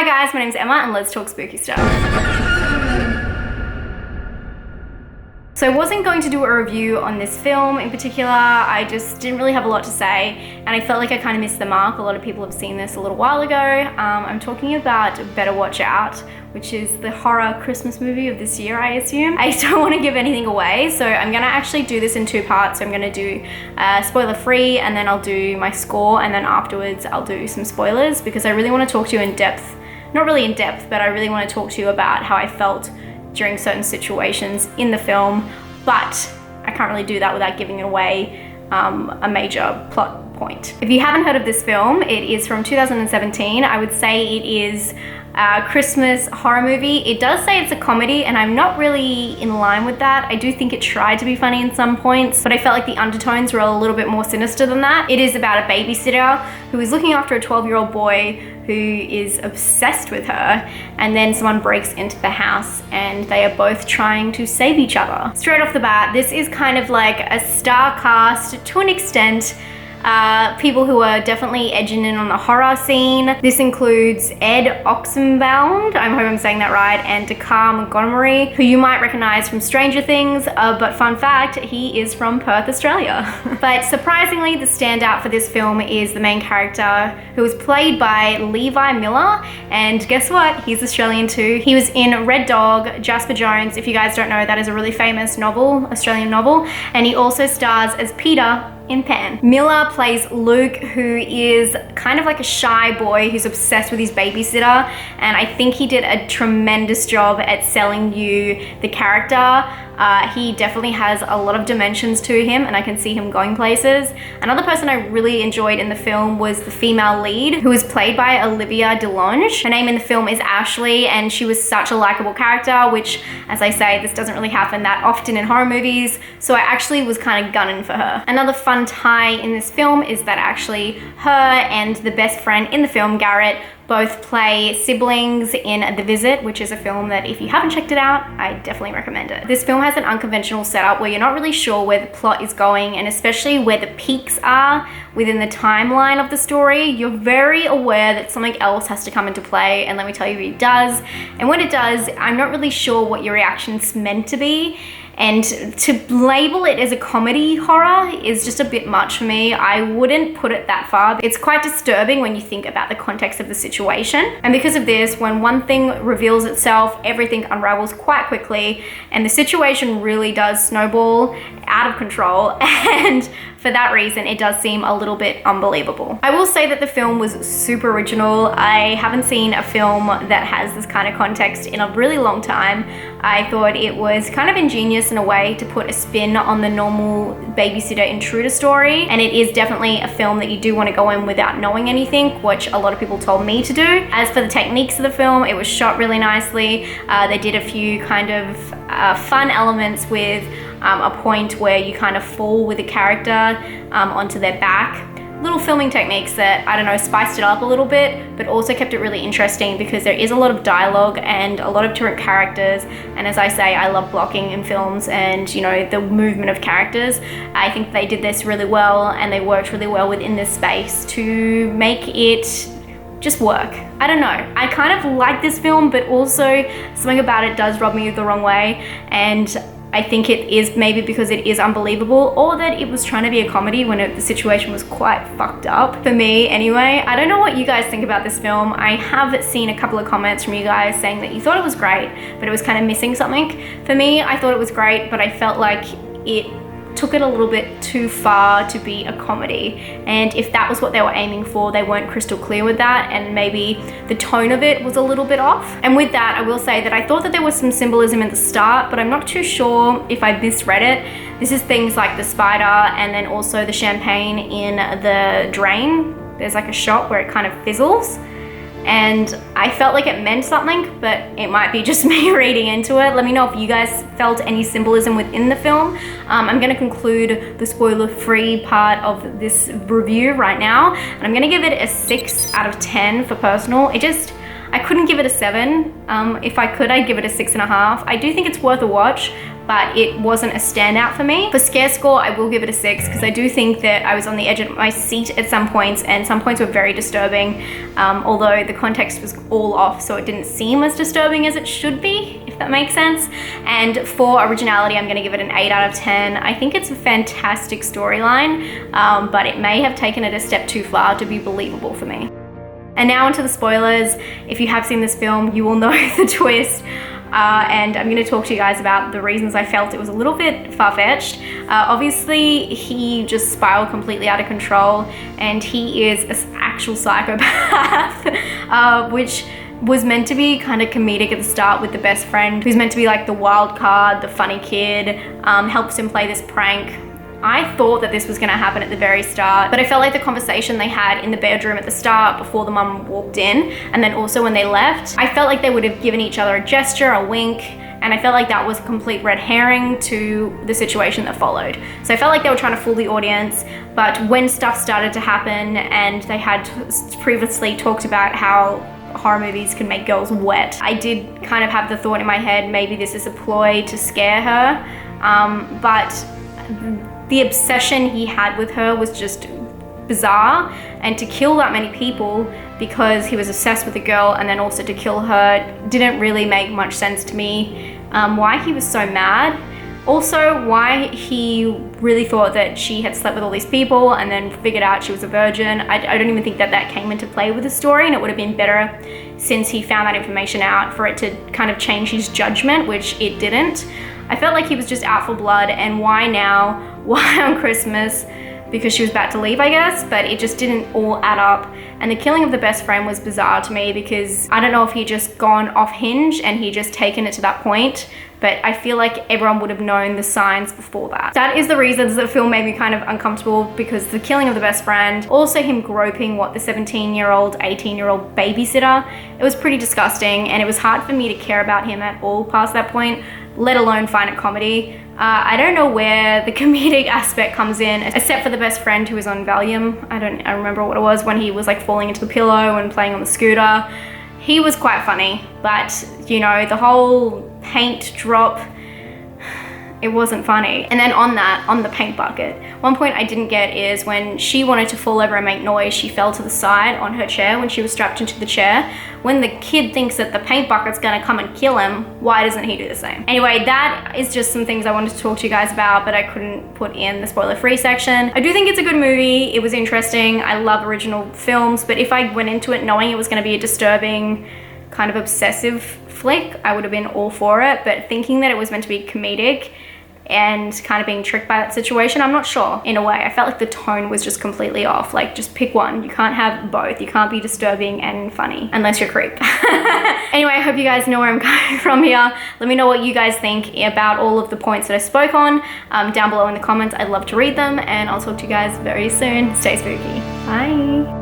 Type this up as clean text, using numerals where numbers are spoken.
Hi guys, my name's Emma and let's talk spooky stuff. So I wasn't going to do a review on this film in particular. I just didn't really have a lot to say and I felt like I kind of missed the mark. A lot of people have seen this a little while ago. I'm talking about Better Watch Out, which is the horror Christmas movie of this year, I assume. I don't want to give anything away, so I'm gonna actually do this in two parts. So I'm gonna do spoiler free and then I'll do my score, and then afterwards I'll do some spoilers because I really want to talk to you in depth. Not really in depth, but I really want to talk to you about how I felt during certain situations in the film, but I can't really do that without giving away a major plot point. If you haven't heard of this film, it is from 2017. I would say it is a Christmas horror movie. It does say it's a comedy and I'm not really in line with that. I do think it tried to be funny in some points, but I felt like the undertones were a little bit more sinister than that. It is about a babysitter who is looking after a 12-year-old boy who is obsessed with her, and then someone breaks into the house and they are both trying to save each other. Straight off the bat, this is kind of like a star cast to an extent. People who are definitely edging in on the horror scene. This includes Ed Oxenbound, I hope I'm saying that right, and Dakar Montgomery, who you might recognize from Stranger Things, but fun fact, he is from Perth, Australia. But surprisingly, the standout for this film is the main character, who is played by Levi Miller, and guess what? He's Australian too. He was in Red Dog, Jasper Jones. If you guys don't know, that is a really famous novel, Australian novel, and he also stars as Peter in Pan. Miller plays Luke, who is kind of like a shy boy who's obsessed with his babysitter, and I think he did a tremendous job at selling you the character. He definitely has a lot of dimensions to him and I can see him going places. Another person I really enjoyed in the film was the female lead, who was played by Olivia DeLonge. Her name in the film is Ashley and she was such a likable character, which, as I say, this doesn't really happen that often in horror movies, so I actually was kind of gunning for her. Another fun tie in this film is that actually her and the best friend in the film, Garrett, both play siblings in The Visit, which is a film that if you haven't checked it out, I definitely recommend it. This film has an unconventional setup where you're not really sure where the plot is going, and especially where the peaks are within the timeline of the story. You're very aware that something else has to come into play, and let me tell you, it does. And when it does, I'm not really sure what your reaction's meant to be. And to label it as a comedy horror is just a bit much for me. I wouldn't put it that far. It's quite disturbing when you think about the context of the situation. And because of this, when one thing reveals itself, everything unravels quite quickly, and the situation really does snowball out of control. And for that reason, it does seem a little bit unbelievable. I will say that the film was super original. I haven't seen a film that has this kind of context in a really long time. I thought it was kind of ingenious in a way to put a spin on the normal babysitter intruder story, and it is definitely a film that you do want to go in without knowing anything, which a lot of people told me to do. As for the techniques of the film, it was shot really nicely. They did a few kind of fun elements with a point where you kind of fall with a character onto their back. Little filming techniques that, I don't know, spiced it up a little bit, but also kept it really interesting because there is a lot of dialogue and a lot of different characters. And as I say, I love blocking in films and, you know, the movement of characters. I think they did this really well and they worked really well within this space to make it just work. I don't know, I kind of like this film, but also something about it does rub me the wrong way, and I think it is maybe because it is unbelievable, or that it was trying to be a comedy when the situation was quite fucked up, for me anyway. I don't know what you guys think about this film. I have seen a couple of comments from you guys saying that you thought it was great, but it was kind of missing something. For me, I thought it was great, but I felt like it took it a little bit too far to be a comedy, and if that was what they were aiming for, they weren't crystal clear with that, and maybe the tone of it was a little bit off. And with that, I will say that I thought that there was some symbolism at the start, but I'm not too sure if I misread it. This is things like the spider and then also the champagne in the drain. There's like a shot where it kind of fizzles, and I felt like it meant something, but it might be just me reading into it. Let me know if you guys felt any symbolism within the film. I'm gonna conclude the spoiler-free part of this review right now, and I'm gonna give it a 6 out of 10 for personal. I couldn't give it a 7. If I could, I'd give it a 6.5. I do think it's worth a watch, but it wasn't a standout for me. For scare score, I will give it a 6 because I do think that I was on the edge of my seat at some points, and some points were very disturbing, although the context was all off, so it didn't seem as disturbing as it should be, if that makes sense. And for originality, I'm gonna give it an 8 out of 10. I think it's a fantastic storyline, but it may have taken it a step too far to be believable for me. And now onto the spoilers. If you have seen this film, you will know the twist. And I'm going to talk to you guys about the reasons I felt it was a little bit far-fetched. Obviously, he just spiraled completely out of control, and he is an actual psychopath, which was meant to be kind of comedic at the start with the best friend, who's meant to be like the wild card, the funny kid, helps him play this prank. I thought that this was gonna happen at the very start, but I felt like the conversation they had in the bedroom at the start before the mum walked in, and then also when they left, I felt like they would have given each other a gesture, a wink, and I felt like that was a complete red herring to the situation that followed. So I felt like they were trying to fool the audience, but when stuff started to happen and they had previously talked about how horror movies can make girls wet, I did kind of have the thought in my head, maybe this is a ploy to scare her, but the obsession he had with her was just bizarre, and to kill that many people because he was obsessed with the girl and then also to kill her didn't really make much sense to me. Why he was so mad, also why he really thought that she had slept with all these people and then figured out she was a virgin. I don't even think that that came into play with the story, and it would have been better since he found that information out for it to kind of change his judgment, which it didn't. I felt like he was just out for blood, and why now? Why on Christmas? Because she was about to leave, I guess, but it just didn't all add up. And the killing of the best friend was bizarre to me because I don't know if he just gone off hinge and he just taken it to that point, but I feel like everyone would have known the signs before that. That is the reasons the film made me kind of uncomfortable, because the killing of the best friend, also him groping the 17-year-old, 18-year-old babysitter, it was pretty disgusting, and it was hard for me to care about him at all past that point, let alone find it comedy. I don't know where the comedic aspect comes in, except for the best friend who was on Valium. I remember what it was, when he was like falling into the pillow and playing on the scooter. He was quite funny, but you know, the whole paint drop, it wasn't funny. And then on the paint bucket, one point I didn't get is when she wanted to fall over and make noise, she fell to the side on her chair when she was strapped into the chair. When the kid thinks that the paint bucket's gonna come and kill him, why doesn't he do the same? Anyway, that is just some things I wanted to talk to you guys about, but I couldn't put in the spoiler-free section. I do think it's a good movie. It was interesting. I love original films, but if I went into it knowing it was gonna be a disturbing, kind of obsessive flick, I would have been all for it. But thinking that it was meant to be comedic and kind of being tricked by that situation, I'm not sure. In a way, I felt like the tone was just completely off. Like, just pick one. You can't have both. You can't be disturbing and funny unless you're a creep. Anyway, I hope you guys know where I'm coming from here. Let me know what you guys think about all of the points that I spoke on down below in the comments. I'd love to read them, and I'll talk to you guys very soon. Stay spooky. Bye.